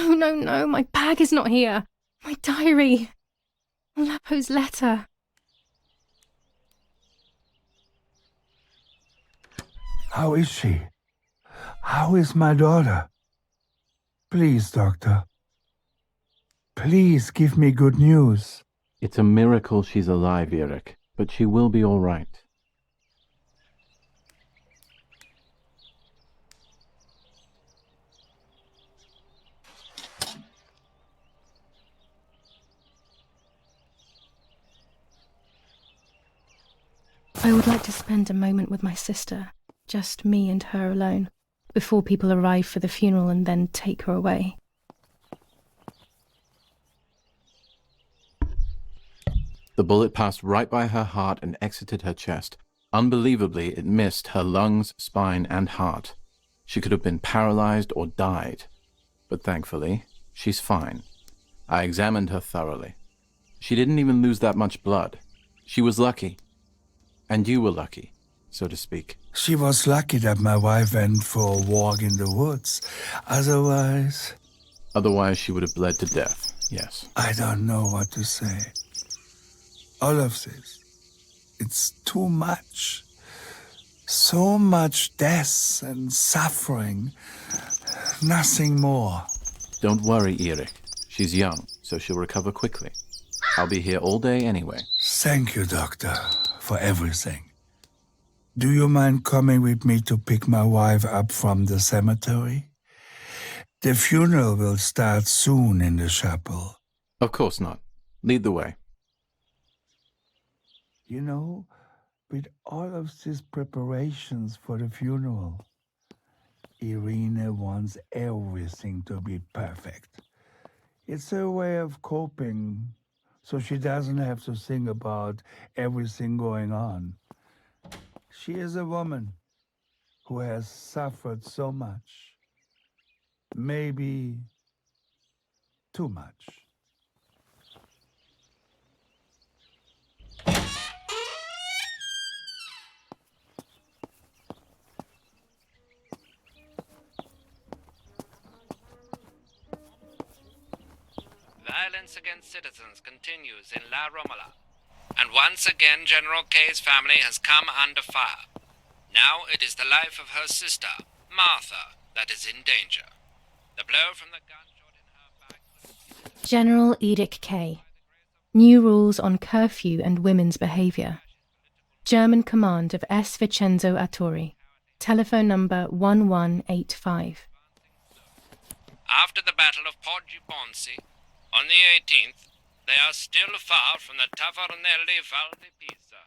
No, no, no, my bag is not here. My diary. Lapo's letter. How is she? How is my daughter? Please, doctor. Please give me good news. It's a miracle she's alive, Eric, but she will be all right. I would like to spend a moment with my sister, just me and her alone, before people arrive for the funeral and then take her away. The bullet passed right by her heart and exited her chest. Unbelievably, it missed her lungs, spine, and heart. She could have been paralyzed or died. But thankfully, she's fine. I examined her thoroughly. She didn't even lose that much blood. She was lucky. And you were lucky, so to speak. She was lucky that my wife went for a walk in the woods. Otherwise, She would have bled to death, yes. I don't know what to say. All of this, it's too much. So much death and suffering. Nothing more. Don't worry, Eric. She's young, so she'll recover quickly. I'll be here all day anyway. Thank you, doctor, for everything. Do you mind coming with me to pick my wife up from the cemetery? The funeral will start soon in the chapel. Of course not. Lead the way. You know, with all of these preparations for the funeral, Irina wants everything to be perfect. It's her way of coping, so she doesn't have to think about everything going on. She is a woman who has suffered so much. Maybe too much. Violence against citizens continues in La Romola, and once again General K's family has come under fire. Now it is the life of her sister, Martha, that is in danger. The blow from the gunshot in her back... General Edict K. New rules on curfew and women's behaviour. German command of S. Vincenzo Attori. Telephone number 1185. After the Battle of Porgi Ponzi, on the 18th, they are still far from the Tavernelli Val di Pisa.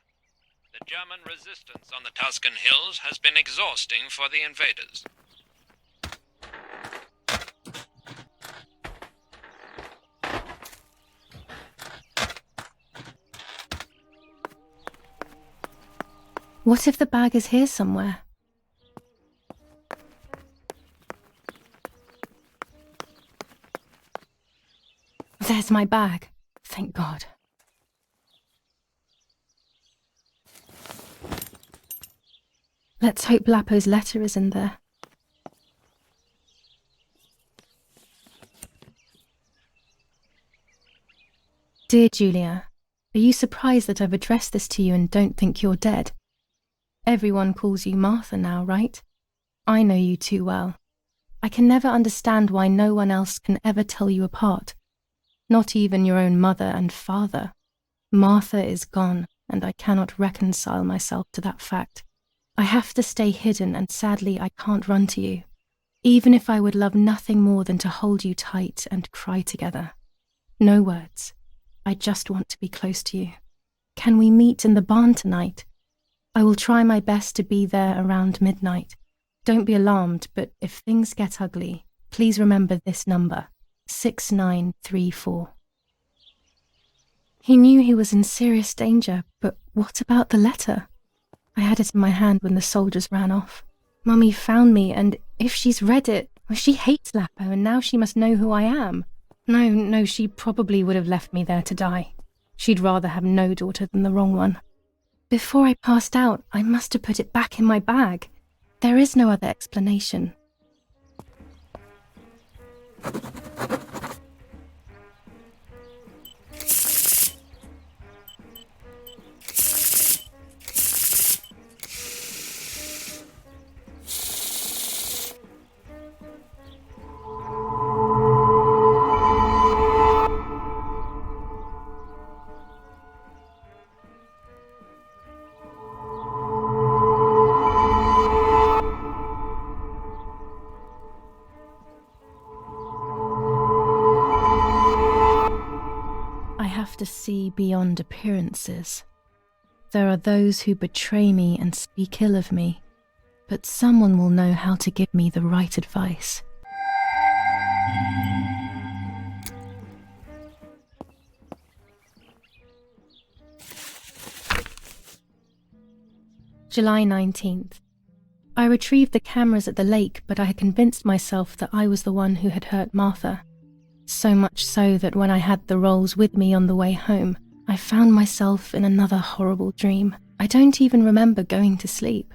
The German resistance on the Tuscan hills has been exhausting for the invaders. What if the bag is here somewhere? There's my bag. Thank God. Let's hope Lapo's letter is in there. Dear Julia, are you surprised that I've addressed this to you and don't think you're dead? Everyone calls you Martha now, right? I know you too well. I can never understand why no one else can ever tell you apart. Not even your own mother and father. Martha is gone, and I cannot reconcile myself to that fact. I have to stay hidden, and sadly I can't run to you. Even if I would love nothing more than to hold you tight and cry together. No words. I just want to be close to you. Can we meet in the barn tonight? I will try my best to be there around midnight. Don't be alarmed, but if things get ugly, please remember this number, 6934. He knew he was in serious danger, but what about the letter? I had it in my hand when the soldiers ran off. Mummy found me, and if she's read it, well, she hates Lapo, and now she must know who I am. No, she probably would have left me there to die. She'd rather have no daughter than the wrong one. Before I passed out, I must have put it back in my bag. There is no other explanation. to see beyond appearances. There are those who betray me and speak ill of me, but someone will know how to give me the right advice. July 19th. I retrieved the cameras at the lake, but I had convinced myself that I was the one who had hurt Martha. So much so that when I had the rolls with me on the way home, I found myself in another horrible dream. I don't even remember going to sleep.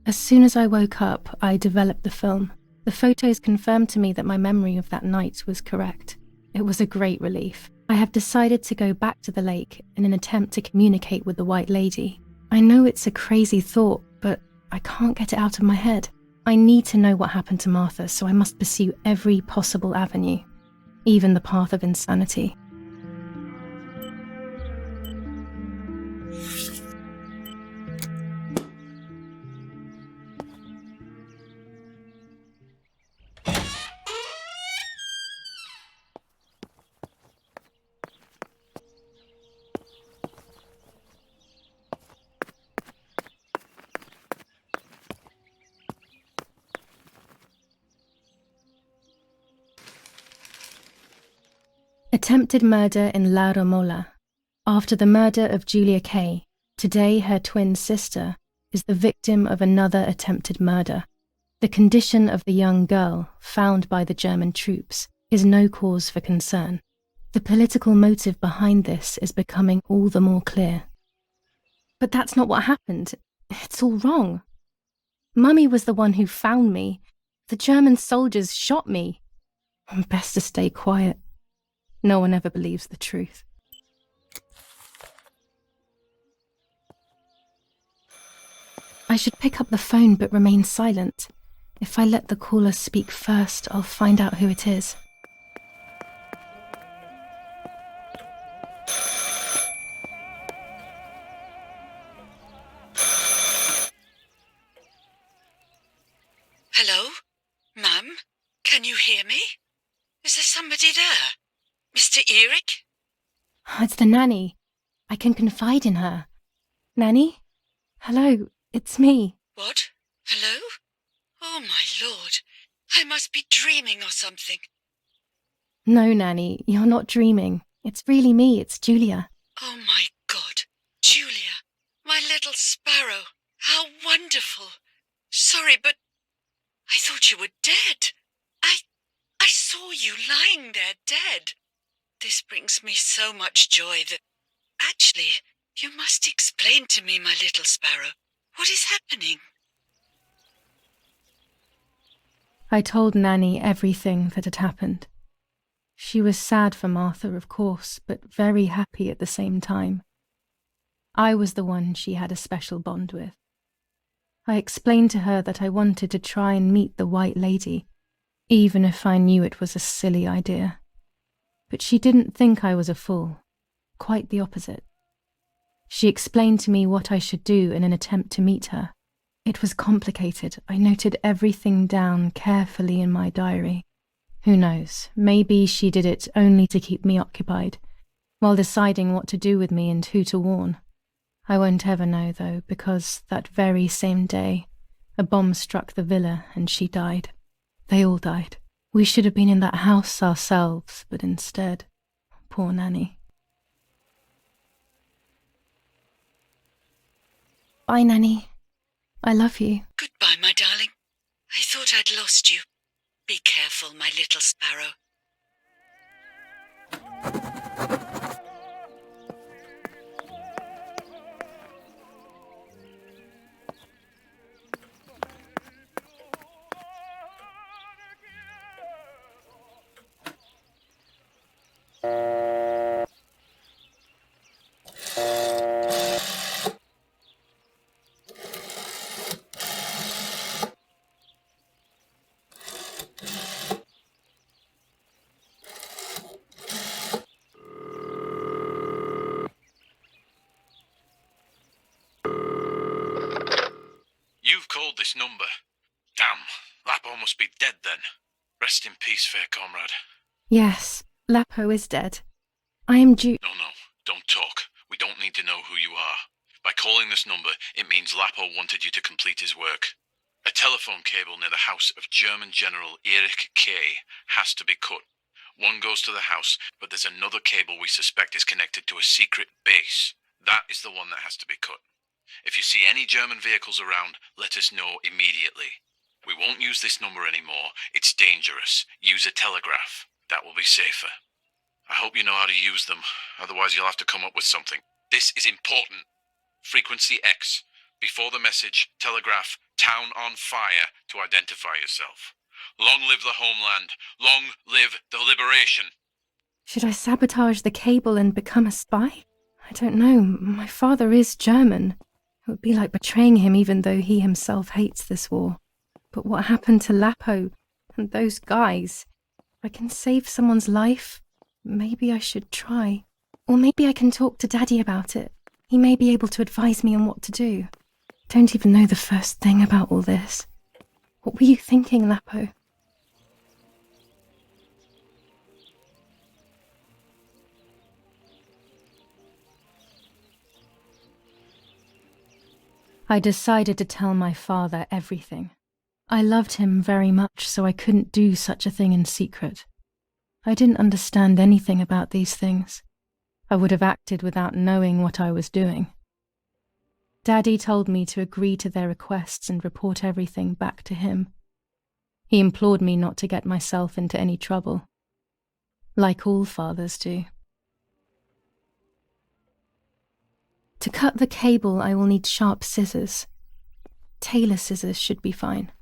As soon as I woke up, I developed the film. The photos confirmed to me that my memory of that night was correct. It was a great relief. I have decided to go back to the lake in an attempt to communicate with the White Lady. I know it's a crazy thought, but I can't get it out of my head. I need to know what happened to Martha, so I must pursue every possible avenue, even the path of insanity. Attempted murder in La Romola. After the murder of Julia Kay, today her twin sister is the victim of another attempted murder. The condition of the young girl, found by the German troops, is no cause for concern. The political motive behind this is becoming all the more clear. But that's not what happened. It's all wrong. Mummy was the one who found me. The German soldiers shot me. Best to stay quiet. No one ever believes the truth. I should pick up the phone but remain silent. If I let the caller speak first, I'll find out who it is. Hello? Ma'am? Can you hear me? Is there somebody there? Mr. Eric? It's the nanny. I can confide in her. Nanny? Hello, it's me. What? Hello? Oh my lord. I must be dreaming or something. No, Nanny, you're not dreaming. It's really me, it's Julia. Oh my God. Julia. My little sparrow. How wonderful. Sorry, but I thought you were dead. I saw you lying there dead. This brings me so much joy that... Actually, you must explain to me, my little sparrow. What is happening? I told Nanny everything that had happened. She was sad for Martha, of course, but very happy at the same time. I was the one she had a special bond with. I explained to her that I wanted to try and meet the White Lady, even if I knew it was a silly idea. But she didn't think I was a fool. Quite the opposite. She explained to me what I should do in an attempt to meet her. It was complicated. I noted everything down carefully in my diary. Who knows, maybe she did it only to keep me occupied, while deciding what to do with me and who to warn. I won't ever know, though, because that very same day, a bomb struck the villa and she died. They all died. We should have been in that house ourselves, but instead, poor Nanny. Bye, Nanny. I love you. Goodbye, my darling. I thought I'd lost you. Be careful, my little sparrow. You've called this number. Damn, Lapo must be dead then. Rest in peace, fair comrade. Yes, Lapo is dead. I am due... No, Don't talk. We don't need to know who you are. By calling this number, it means Lapo wanted you to complete his work. A telephone cable near the house of German General Erich K. has to be cut. One goes to the house, but there's another cable we suspect is connected to a secret base. That is the one that has to be cut. If you see any German vehicles around, let us know immediately. We won't use this number anymore. It's dangerous. Use a telegraph. That will be safer. I hope you know how to use them. Otherwise, you'll have to come up with something. This is important. Frequency X. Before the message, telegraph, town on fire to identify yourself. Long live the homeland. Long live the liberation. Should I sabotage the cable and become a spy? I don't know. My father is German. It would be like betraying him even though he himself hates this war. But what happened to Lapo and those guys? If I can save someone's life, maybe I should try. Or maybe I can talk to Daddy about it. He may be able to advise me on what to do. Don't even know the first thing about all this. What were you thinking, Lapo? I decided to tell my father everything. I loved him very much, so I couldn't do such a thing in secret. I didn't understand anything about these things. I would have acted without knowing what I was doing. Daddy told me to agree to their requests and report everything back to him. He implored me not to get myself into any trouble, like all fathers do. To cut the cable, I will need sharp scissors. Tailor scissors should be fine.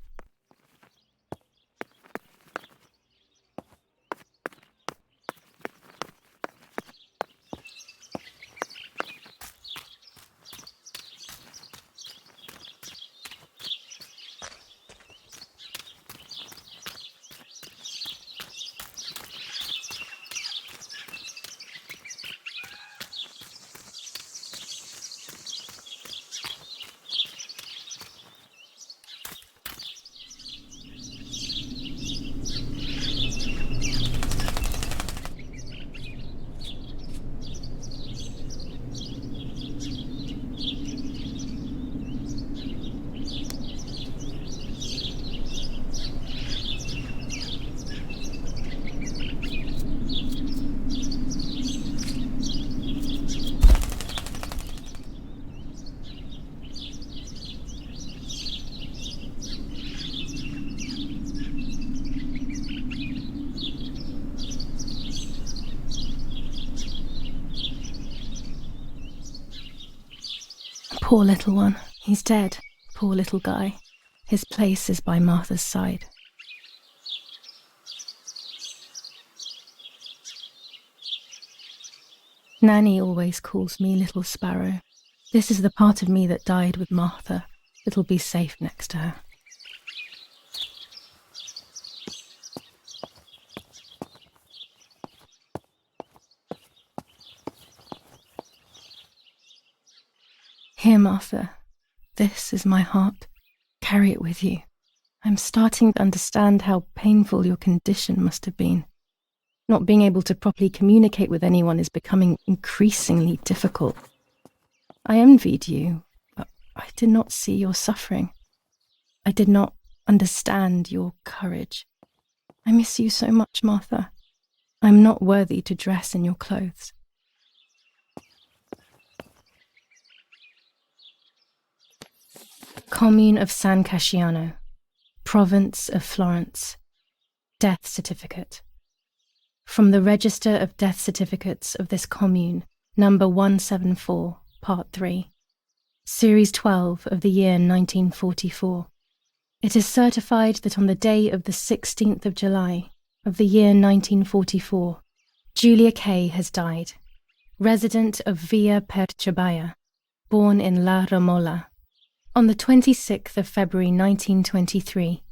Poor little one. He's dead. Poor little guy. His place is by Martha's side. Nanny always calls me Little Sparrow. This is the part of me that died with Martha. It'll be safe next to her. Here, Martha. This is my heart. Carry it with you. I'm starting to understand how painful your condition must have been. Not being able to properly communicate with anyone is becoming increasingly difficult. I envied you, but I did not see your suffering. I did not understand your courage. I miss you so much, Martha. I'm not worthy to dress in your clothes. Commune of San Casciano, Province of Florence. Death certificate. From the Register of Death Certificates of this commune, number 174, Part 3, Series 12 of the year 1944. It is certified that on the day of the 16th of July of the year 1944, Julia K. has died, resident of Via Perciabaya, born in La Romola. On the 26th of February 1923,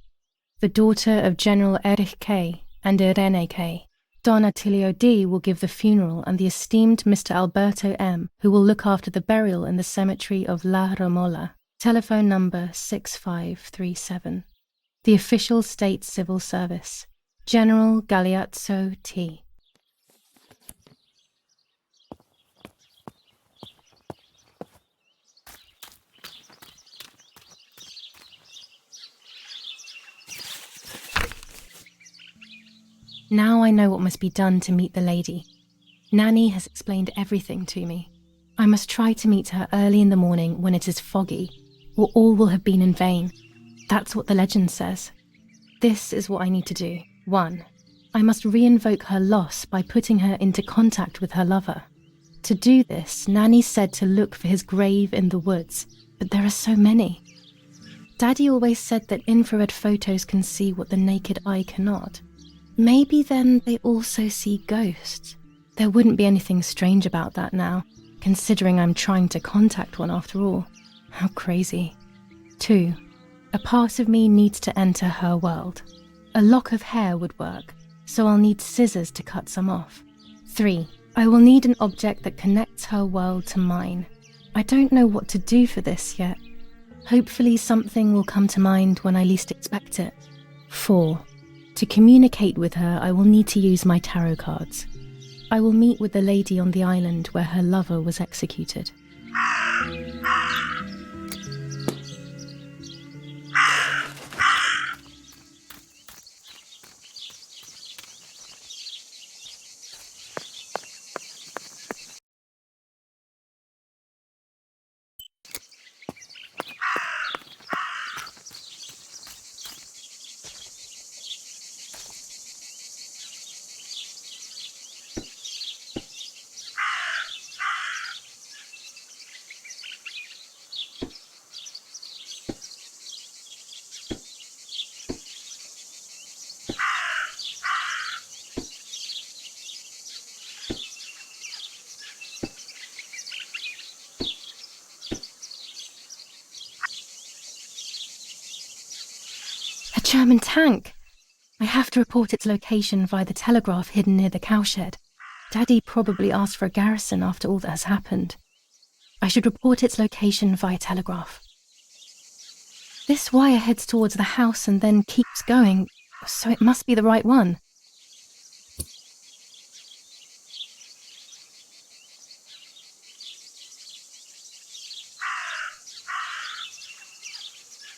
the daughter of General Erich K. and Irene K., Don Attilio D. will give the funeral, and the esteemed Mr. Alberto M., who will look after the burial in the cemetery of La Romola. Telephone number 6537. The official state civil service. General Galeazzo T. Now I know what must be done to meet the lady. Nanny has explained everything to me. I must try to meet her early in the morning when it is foggy, or all will have been in vain. That's what the legend says. This is what I need to do. 1. I must re-invoke her loss by putting her into contact with her lover. To do this, Nanny said to look for his grave in the woods, but there are so many. Daddy always said that infrared photos can see what the naked eye cannot. Maybe then they also see ghosts. There wouldn't be anything strange about that now, considering I'm trying to contact one after all. How crazy. 2. A part of me needs to enter her world. A lock of hair would work, so I'll need scissors to cut some off. 3. I will need an object that connects her world to mine. I don't know what to do for this yet. Hopefully something will come to mind when I least expect it. 4. To communicate with her, I will need to use my tarot cards. I will meet with the lady on the island where her lover was executed. A German tank! I have to report its location via the telegraph hidden near the cowshed. Daddy probably asked for a garrison after all that has happened. I should report its location via telegraph. This wire heads towards the house and then keeps going, so it must be the right one.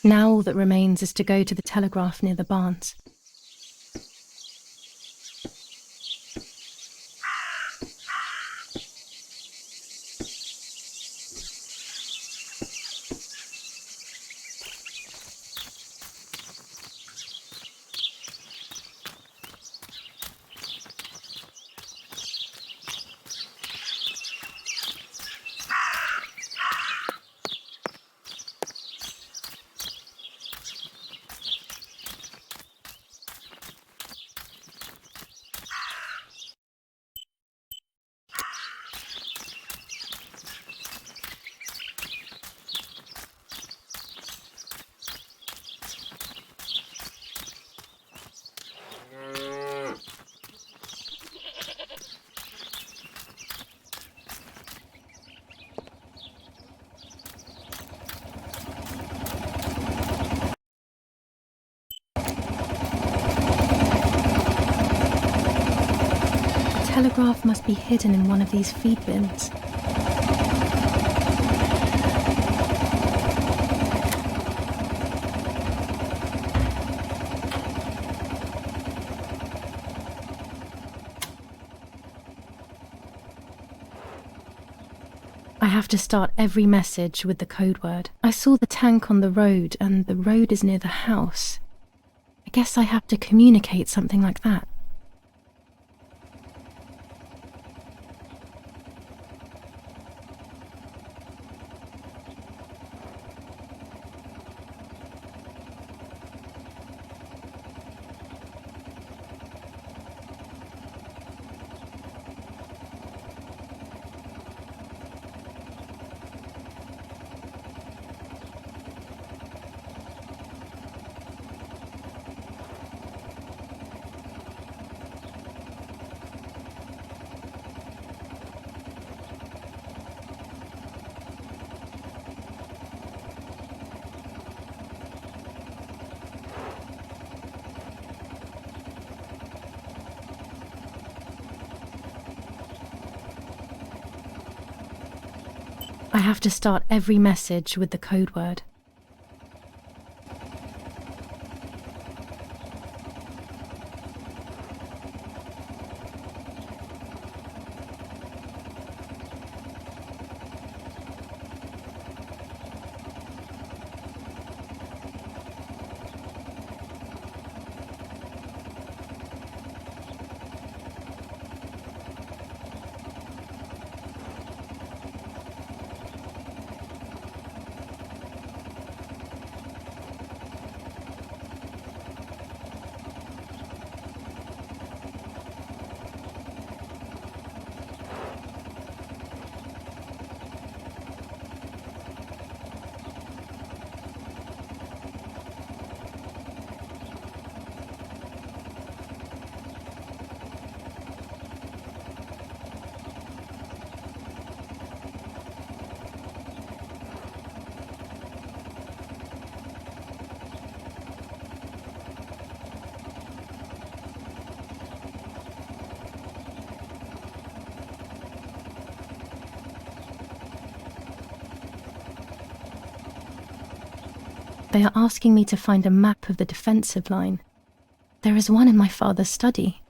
Now all that remains is to go to the telegraph near the barns. The telegraph must be hidden in one of these feed bins. I have to start every message with the code word. I saw the tank on the road, and the road is near the house. I guess I have to communicate something like that. I have to start every message with the code word. They are asking me to find a map of the defensive line. There is one in my father's study.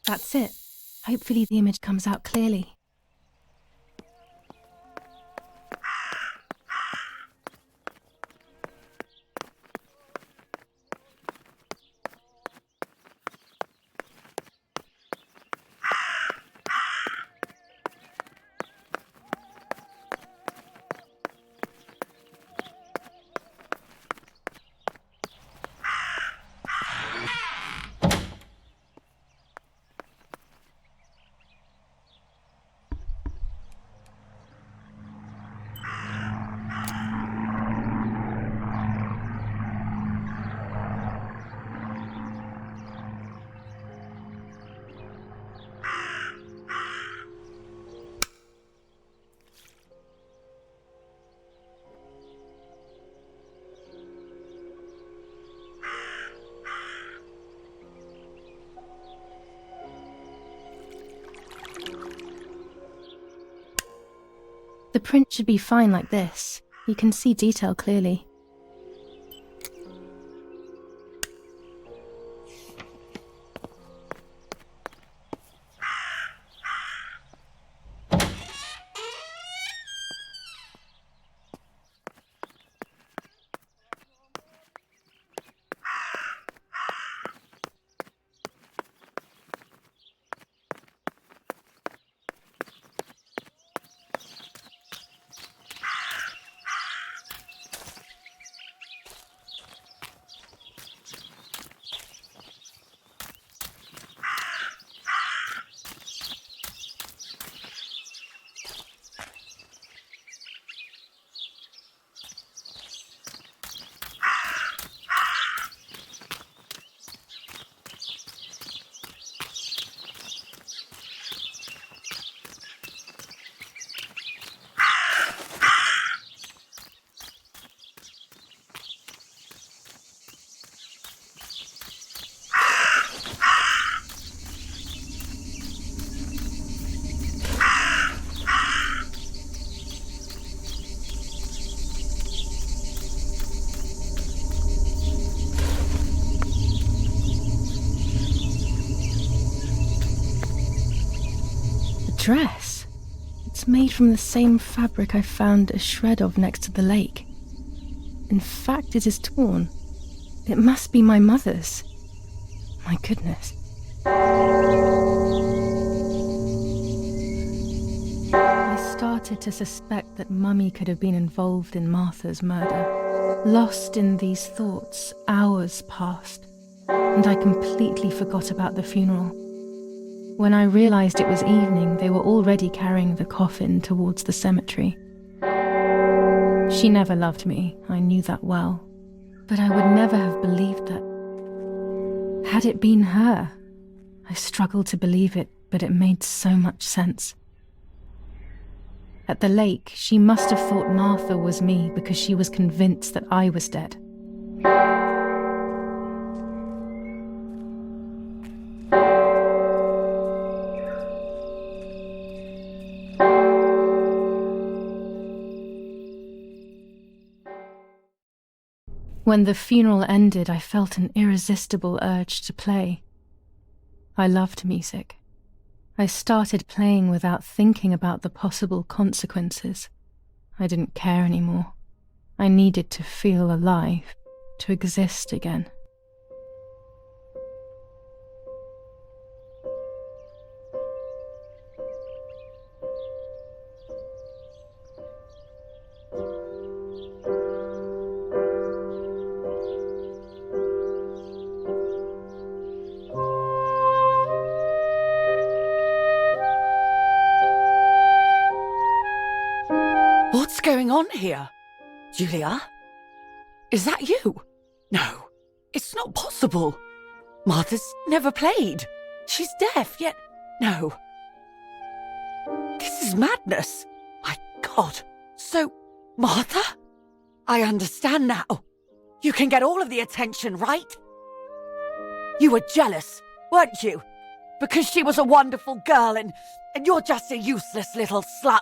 That's it. Hopefully the image comes out clearly. The print should be fine like this. You can see detail clearly. Dress. It's made from the same fabric I found a shred of next to the lake. In fact, it is torn. It must be my mother's. My goodness. I started to suspect that Mummy could have been involved in Martha's murder. Lost in these thoughts, hours passed, and I completely forgot about the funeral. When I realized it was evening, they were already carrying the coffin towards the cemetery. She never loved me, I knew that well. But I would never have believed that. Had it been her? I struggled to believe it, but it made so much sense. At the lake, she must have thought Martha was me because she was convinced that I was dead. When the funeral ended, I felt an irresistible urge to play. I loved music, I started playing without thinking about the possible consequences. I didn't care anymore. I needed to feel alive, to exist again. What's going on here? Julia? Is that you? No, it's not possible. Martha's never played. She's deaf, yet no. This is madness. My God. So, Martha? I understand now. You can get all of the attention, right? You were jealous, weren't you? Because she was a wonderful girl and you're just a useless little slut.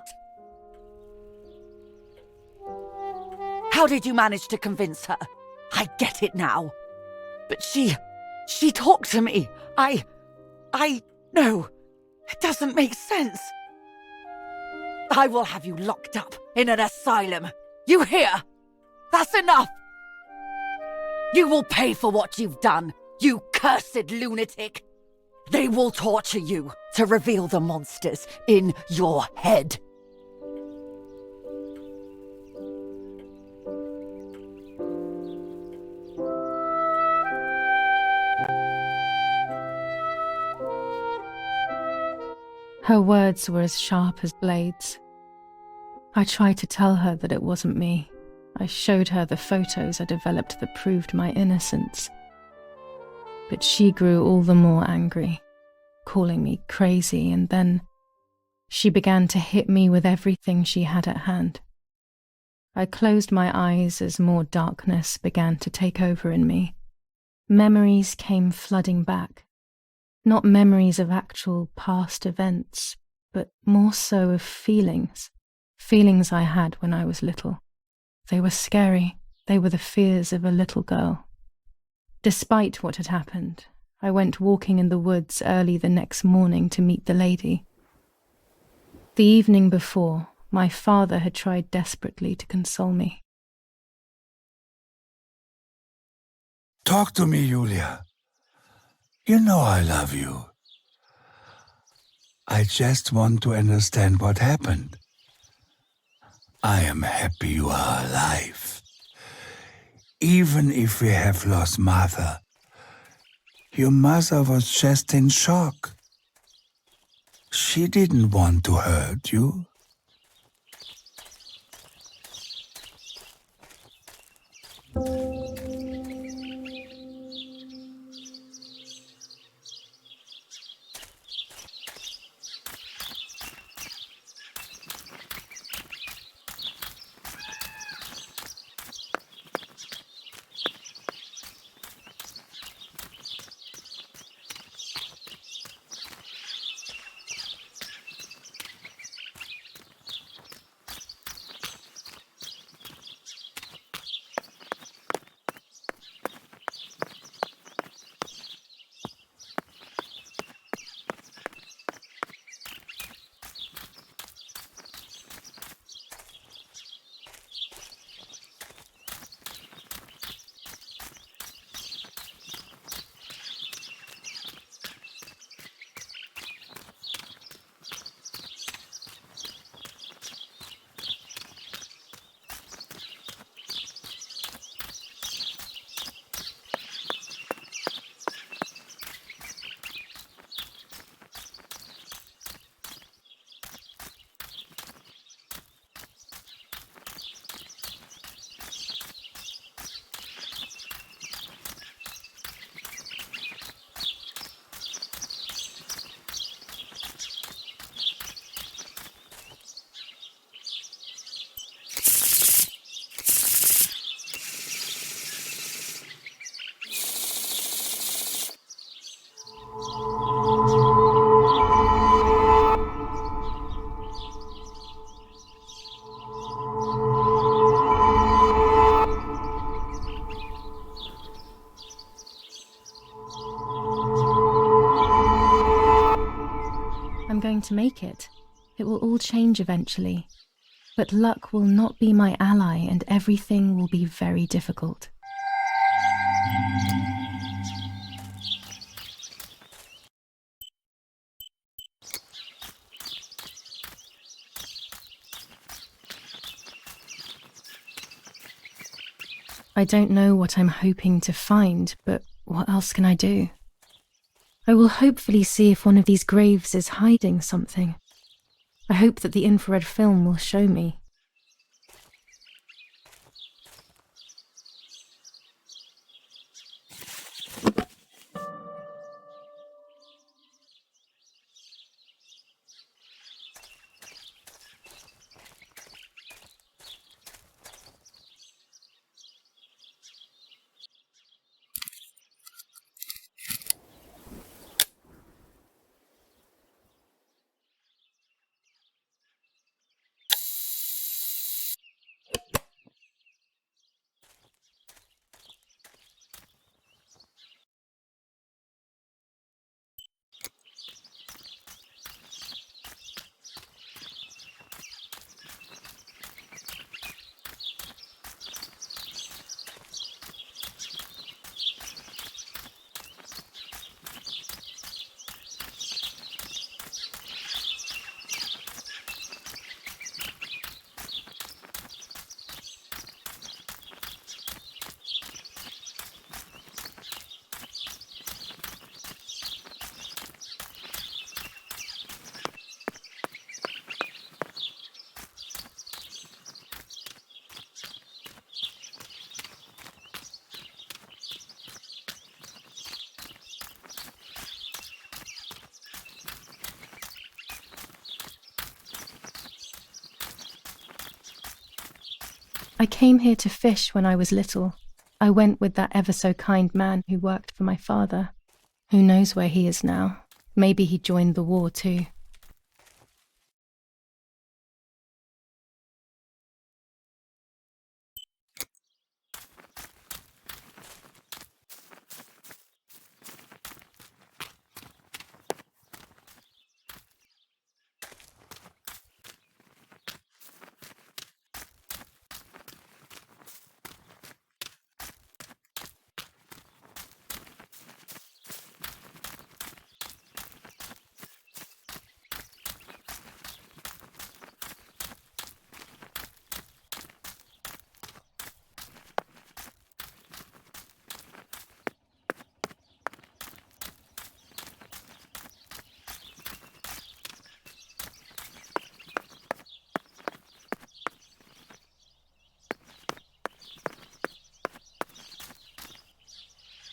How did you manage to convince her? I get it now. But she talked to me. No, it doesn't make sense. I will have you locked up in an asylum. You hear? That's enough. You will pay for what you've done, you cursed lunatic. They will torture you to reveal the monsters in your head. Her words were as sharp as blades. I tried to tell her that it wasn't me. I showed her the photos I developed that proved my innocence. But she grew all the more angry, calling me crazy, and then she began to hit me with everything she had at hand. I closed my eyes as more darkness began to take over in me. Memories came flooding back. Not memories of actual past events, but more so of feelings. Feelings I had when I was little. They were scary. They were the fears of a little girl. Despite what had happened, I went walking in the woods early the next morning to meet the lady. The evening before, my father had tried desperately to console me. Talk to me, Julia. You know I love you. I just want to understand what happened. I am happy you are alive. Even if we have lost Martha, your mother was just in shock. She didn't want to hurt you. going to make it. It will all change eventually. But luck will not be my ally and everything will be very difficult. I don't know what I'm hoping to find, but what else can I do? I will hopefully see if one of these graves is hiding something. I hope that the infrared film will show me. I came here to fish when I was little. I went with that ever so kind man who worked for my father. Who knows where he is now? Maybe he joined the war too.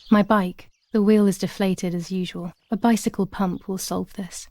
My bike. The wheel is deflated as usual. A bicycle pump will solve this.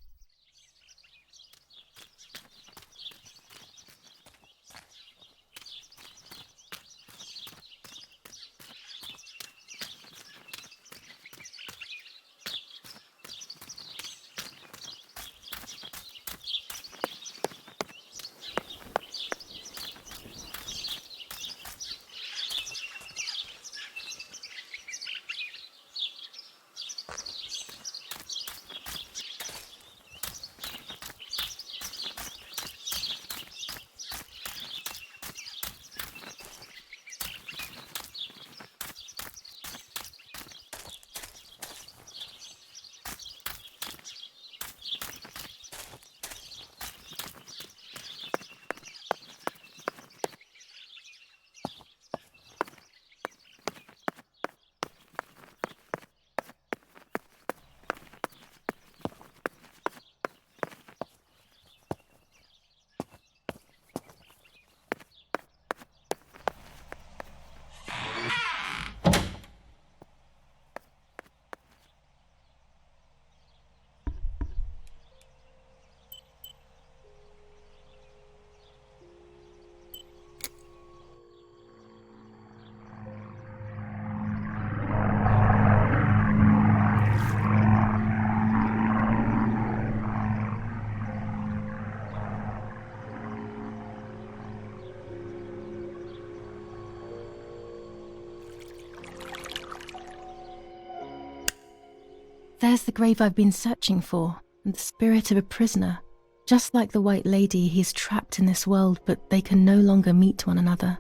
There's the grave I've been searching for, and the spirit of a prisoner. Just like the White Lady, he's trapped in this world, but they can no longer meet one another.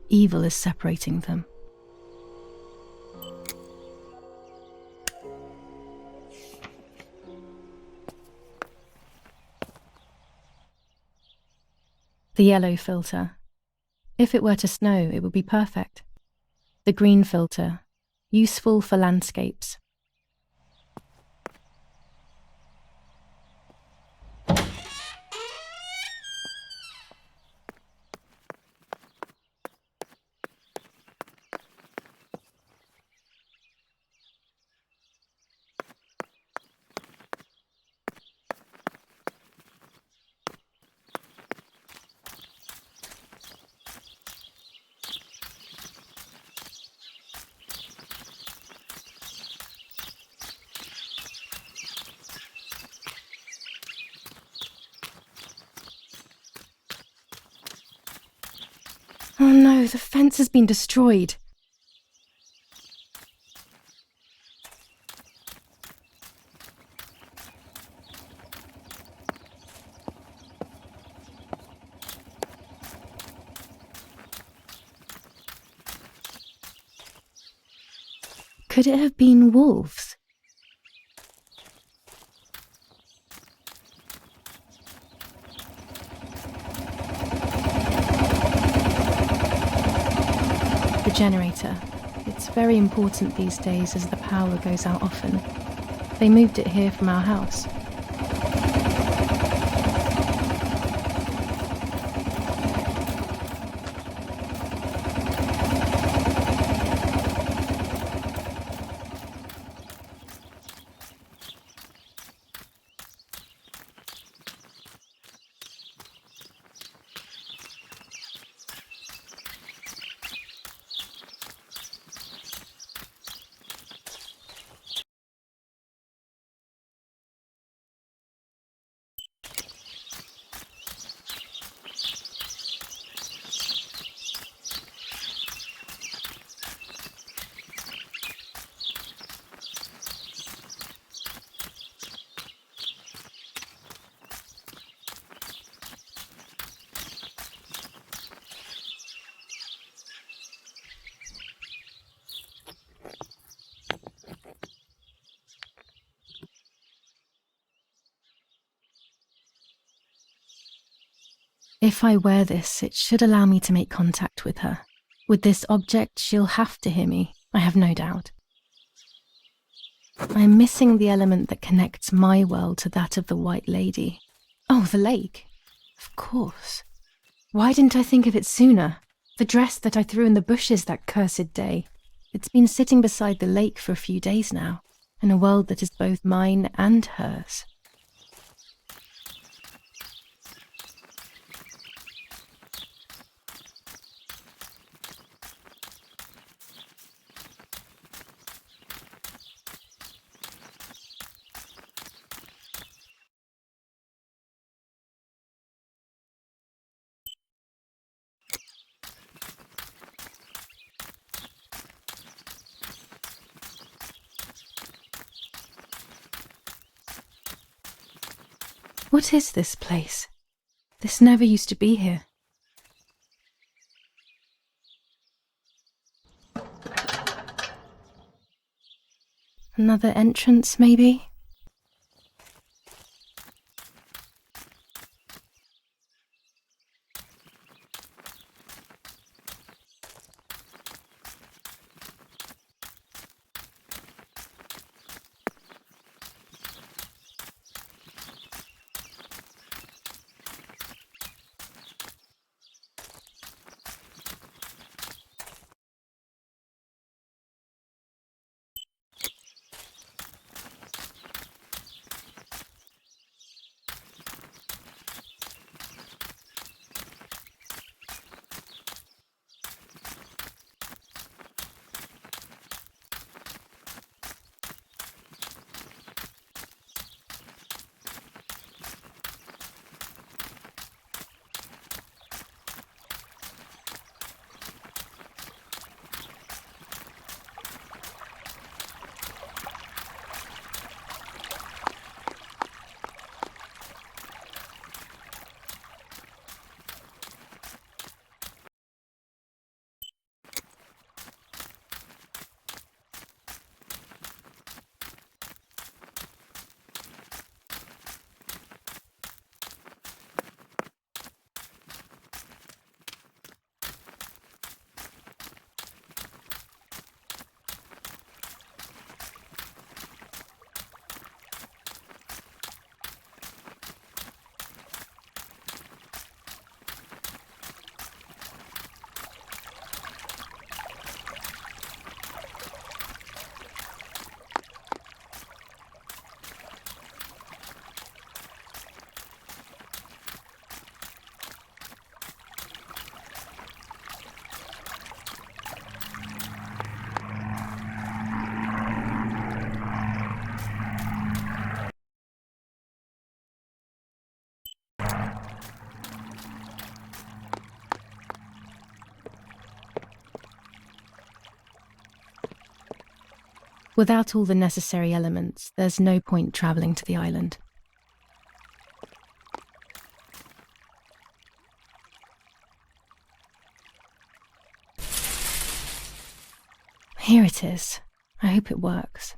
Evil is separating them. The yellow filter. If it were to snow, it would be perfect. The green filter. Useful for landscapes. Oh no, the fence has been destroyed. Could it have been wolves? The generator. It's very important these days as the power goes out often. They moved it here from our house. If I wear this, it should allow me to make contact with her. With this object, she'll have to hear me, I have no doubt. I'm missing the element that connects my world to that of the White Lady. Oh, the lake. Of course. Why didn't I think of it sooner? The dress that I threw in the bushes that cursed day. It's been sitting beside the lake for a few days now, in a world that is both mine and hers. What is this place? This never used to be here. Another entrance, maybe? Without all the necessary elements, there's no point travelling to the island. Here it is. I hope it works.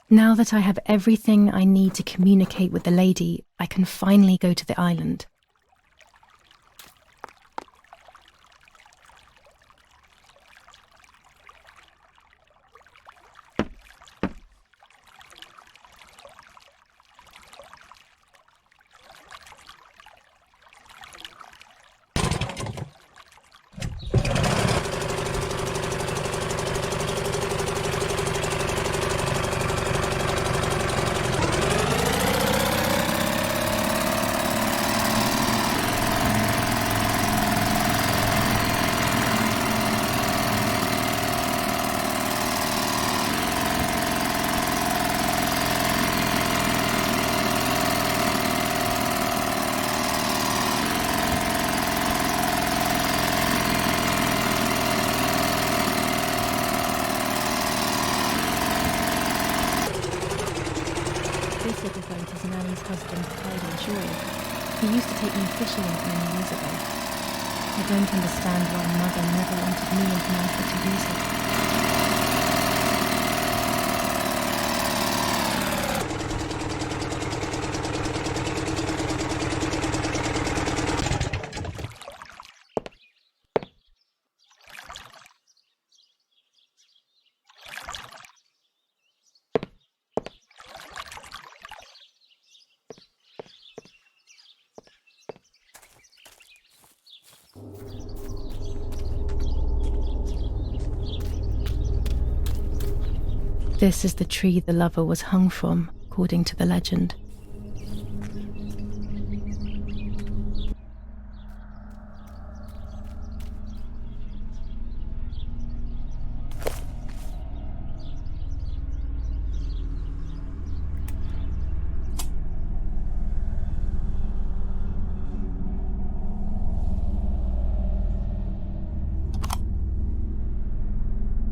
Now that I have everything I need to communicate with the lady, I can finally go to the island. This little boat is Nanny's husband, Pride and Joy. He used to take me fishing many years ago. I don't understand why Mother never wanted me and Martha to use it. This is the tree the lover was hung from, according to the legend.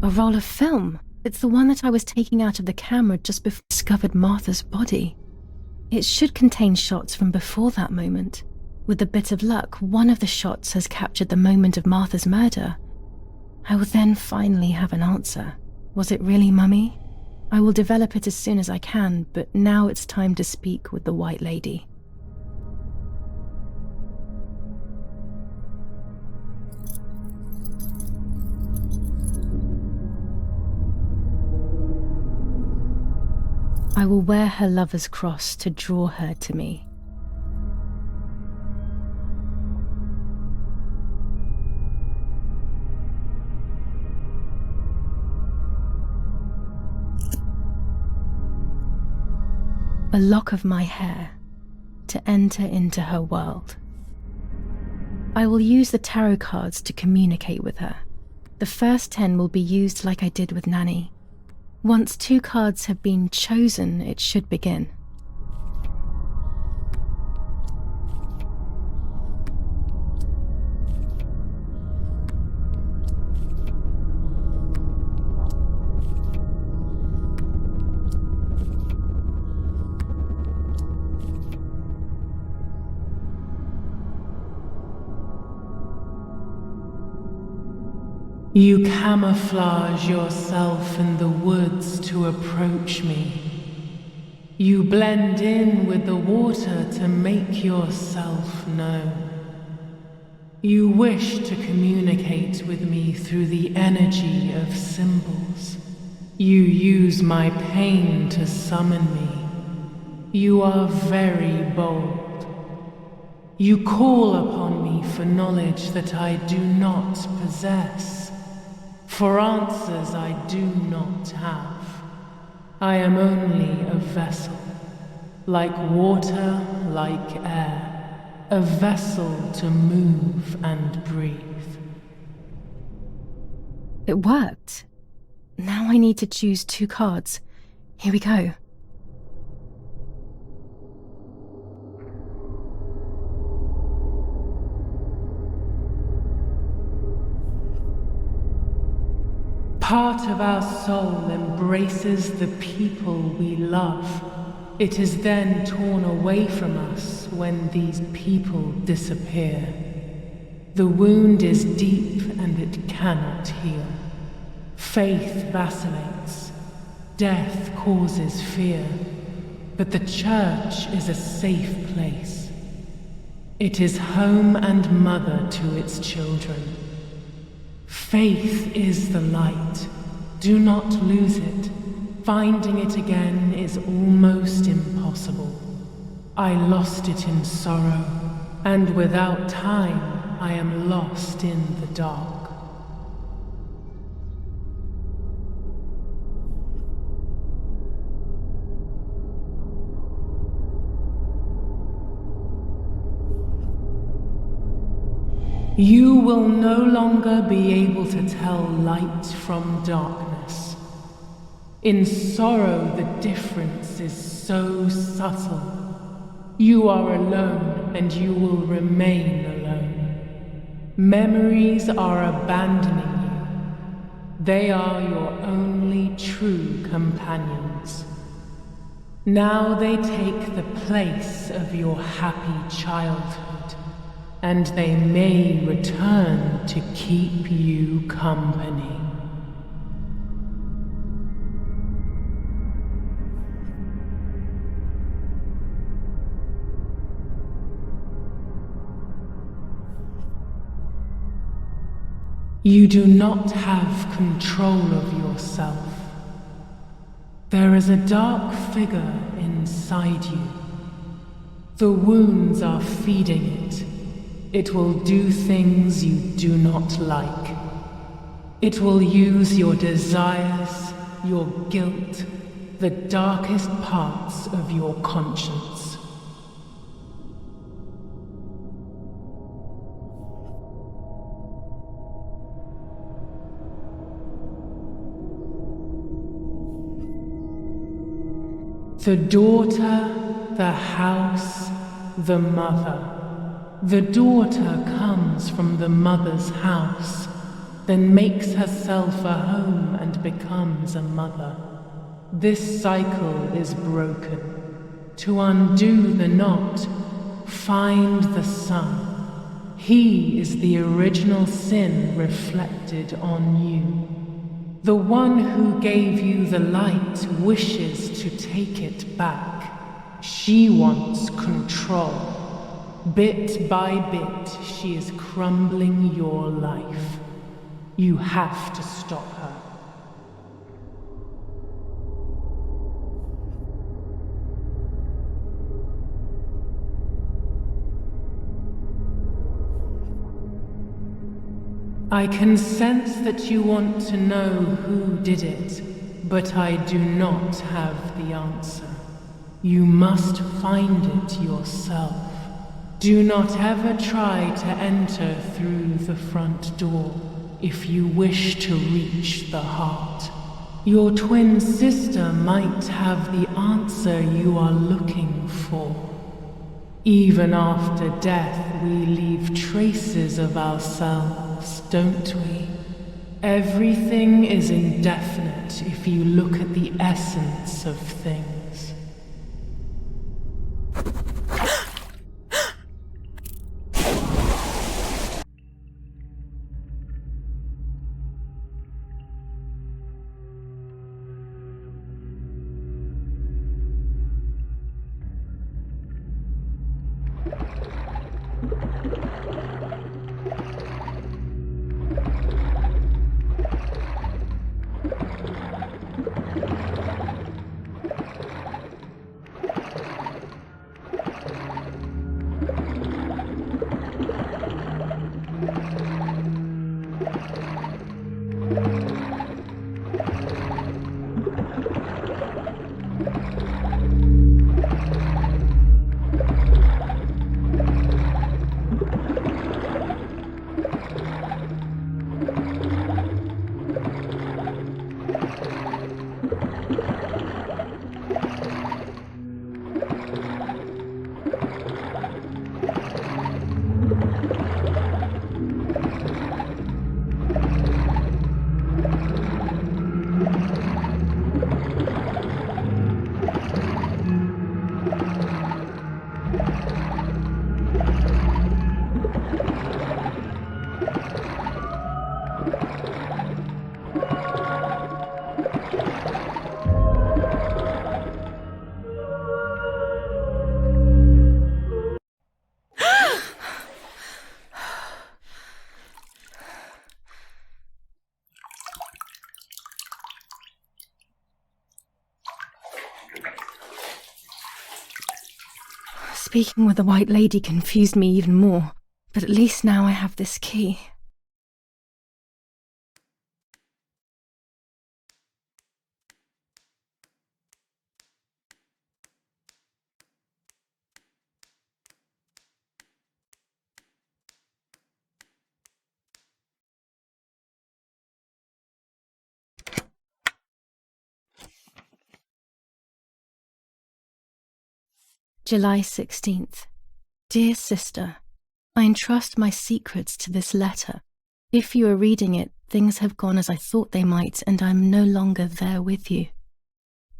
A roll of film. It's the one that I was taking out of the camera just before I discovered Martha's body. It should contain shots from before that moment. With a bit of luck, one of the shots has captured the moment of Martha's murder. I will then finally have an answer. Was it really Mummy? I will develop it as soon as I can, but now it's time to speak with the White Lady. I will wear her lover's cross to draw her to me. A lock of my hair to enter into her world. I will use the tarot cards to communicate with her. The first 10 will be used like I did with Nanny. Once 2 cards have been chosen, it should begin. You camouflage yourself in the woods to approach me. You blend in with the water to make yourself known. You wish to communicate with me through the energy of symbols. You use my pain to summon me. You are very bold. You call upon me for knowledge that I do not possess. For answers I do not have. I am only a vessel, like water, like air, a vessel to move and breathe. It worked. Now I need to choose 2 cards. Here we go. Part of our soul embraces the people we love. It is then torn away from us when these people disappear. The wound is deep and it cannot heal. Faith vacillates. Death causes fear. But the church is a safe place. It is home and mother to its children. Faith is the light. Do not lose it. Finding it again is almost impossible. I lost it in sorrow, and without time, I am lost in the dark. You will no longer be able to tell light from darkness. In sorrow, the difference is so subtle. You are alone, and you will remain alone. Memories are abandoning you. They are your only true companions. Now they take the place of your happy childhood, and they may return to keep you company. You do not have control of yourself. There is a dark figure inside you. The wounds are feeding it. It will do things you do not like. It will use your desires, your guilt, the darkest parts of your conscience. The daughter, the house, the mother. The daughter comes from the mother's house, then makes herself a home and becomes a mother. This cycle is broken. To undo the knot, find the sun. He is the original sin reflected on you. The one who gave you the light wishes to take it back. She wants control. Bit by bit, she is crumbling your life. You have to stop her. I can sense that you want to know who did it, but I do not have the answer. You must find it yourself. Do not ever try to enter through the front door if you wish to reach the heart. Your twin sister might have the answer you are looking for. Even after death, we leave traces of ourselves, don't we? Everything is indefinite if you look at the essence of things. Speaking with the white lady confused me even more, but at least now I have this key. July 16th. Dear sister, I entrust my secrets to this letter. If you are reading it, things have gone as I thought they might, and I am no longer there with you.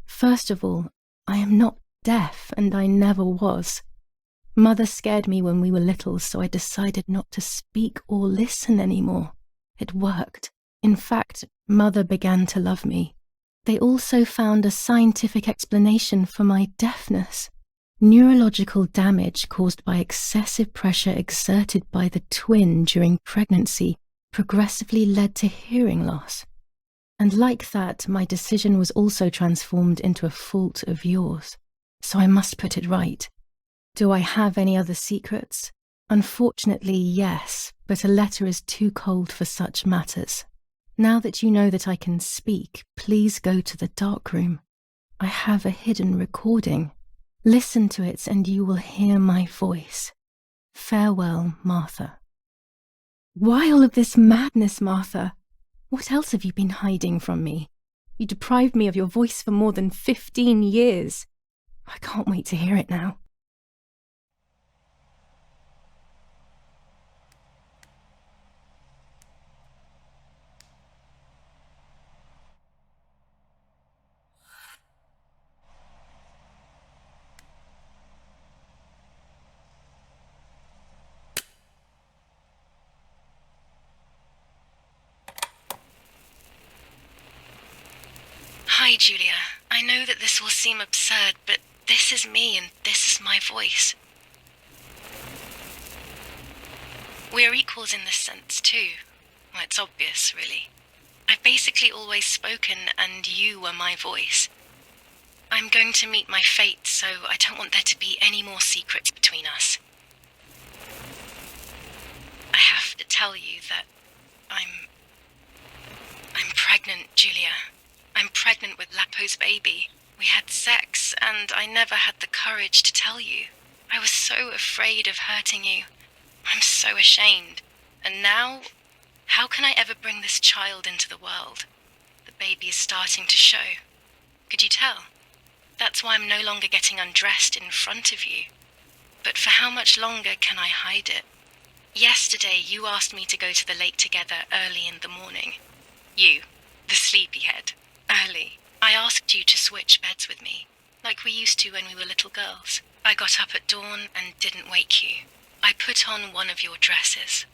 First of all, I am not deaf, and I never was. Mother scared me when we were little, so I decided not to speak or listen anymore. It worked. In fact, Mother began to love me. They also found a scientific explanation for my deafness. Neurological damage caused by excessive pressure exerted by the twin during pregnancy progressively led to hearing loss. And like that, my decision was also transformed into a fault of yours. So I must put it right. Do I have any other secrets? Unfortunately, yes, but a letter is too cold for such matters. Now that you know that I can speak, please go to the dark room. I have a hidden recording. Listen to it and you will hear my voice. Farewell, Martha. Why all of this madness, Martha? What else have you been hiding from me? You deprived me of your voice for more than 15 years. I can't wait to hear it now. Hi, Julia. I know that this will seem absurd, but this is me and this is my voice. We are equals in this sense, too. Well, it's obvious, really. I've basically always spoken, and you were my voice. I'm going to meet my fate, so I don't want there to be any more secrets between us. I have to tell you that I'm pregnant, Julia. I'm pregnant with Lapo's baby. We had sex, and I never had the courage to tell you. I was so afraid of hurting you. I'm so ashamed. And now, how can I ever bring this child into the world? The baby is starting to show. Could you tell? That's why I'm no longer getting undressed in front of you. But for how much longer can I hide it? Yesterday, you asked me to go to the lake together early in the morning. You, the sleepyhead. Early. I asked you to switch beds with me, like we used to when we were little girls. I got up at dawn and didn't wake you. I put on one of your dresses.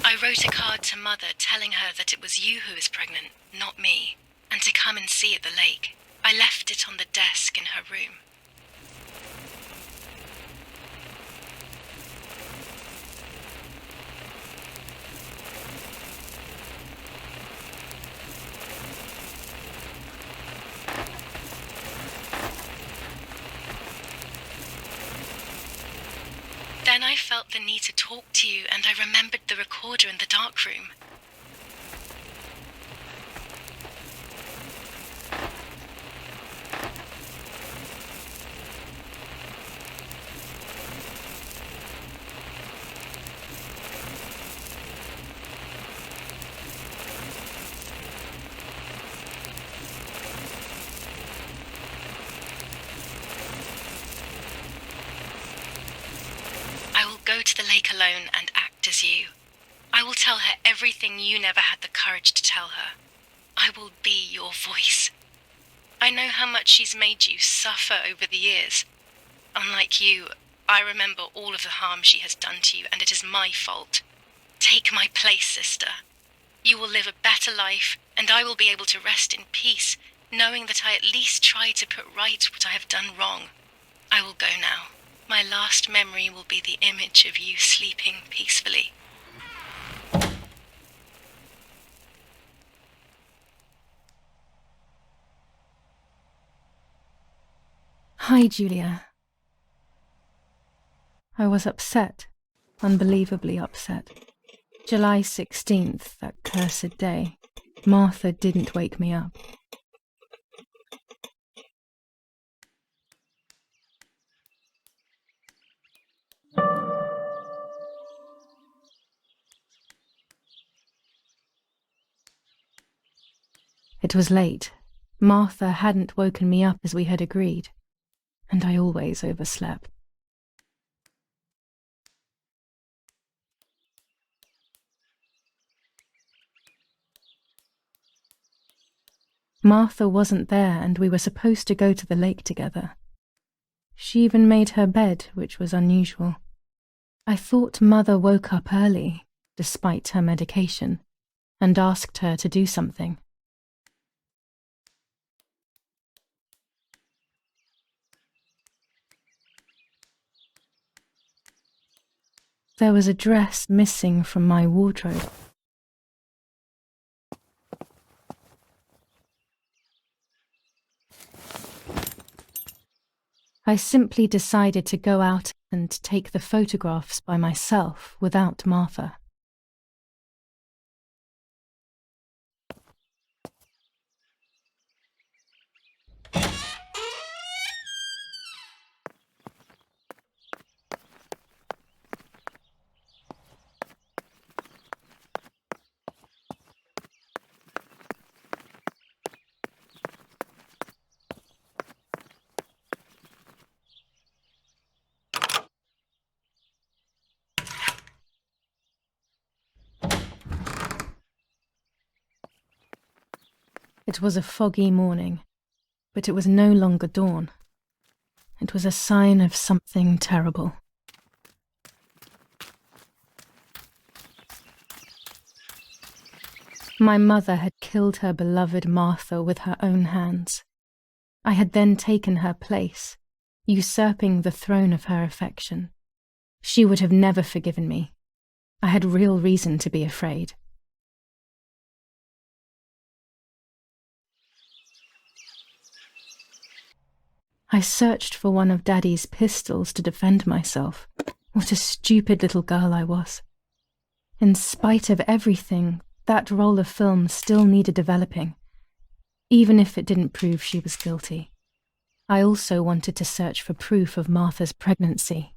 I wrote a card to Mother telling her that it was you who was pregnant, not me, and to come and see at the lake. I left it on the desk in her room. Then I felt the need to talk to you, and I remembered the recorder in the dark room. to the lake alone and act as you. I will tell her everything you never had the courage to tell her. I will be your voice. I know how much she's made you suffer over the years. Unlike you, I remember all of the harm she has done to you, and it is my fault. Take my place, sister. You will live a better life, and I will be able to rest in peace, knowing that I at least tried to put right what I have done wrong. I will go now. My last memory will be the image of you sleeping peacefully. Hi, Julia. I was upset, unbelievably upset. July 16th, that cursed day, Martha didn't wake me up. It was late. Martha hadn't woken me up as we had agreed, and I always overslept. Martha wasn't there, and we were supposed to go to the lake together. She even made her bed, which was unusual. I thought Mother woke up early, despite her medication, and asked her to do something. There was a dress missing from my wardrobe. I simply decided to go out and take the photographs by myself without Martha. It was a foggy morning, but it was no longer dawn. It was a sign of something terrible. My mother had killed her beloved Martha with her own hands. I had then taken her place, usurping the throne of her affection. She would have never forgiven me. I had real reason to be afraid. I searched for one of Daddy's pistols to defend myself. What a stupid little girl I was. In spite of everything, that roll of film still needed developing, even if it didn't prove she was guilty. I also wanted to search for proof of Martha's pregnancy.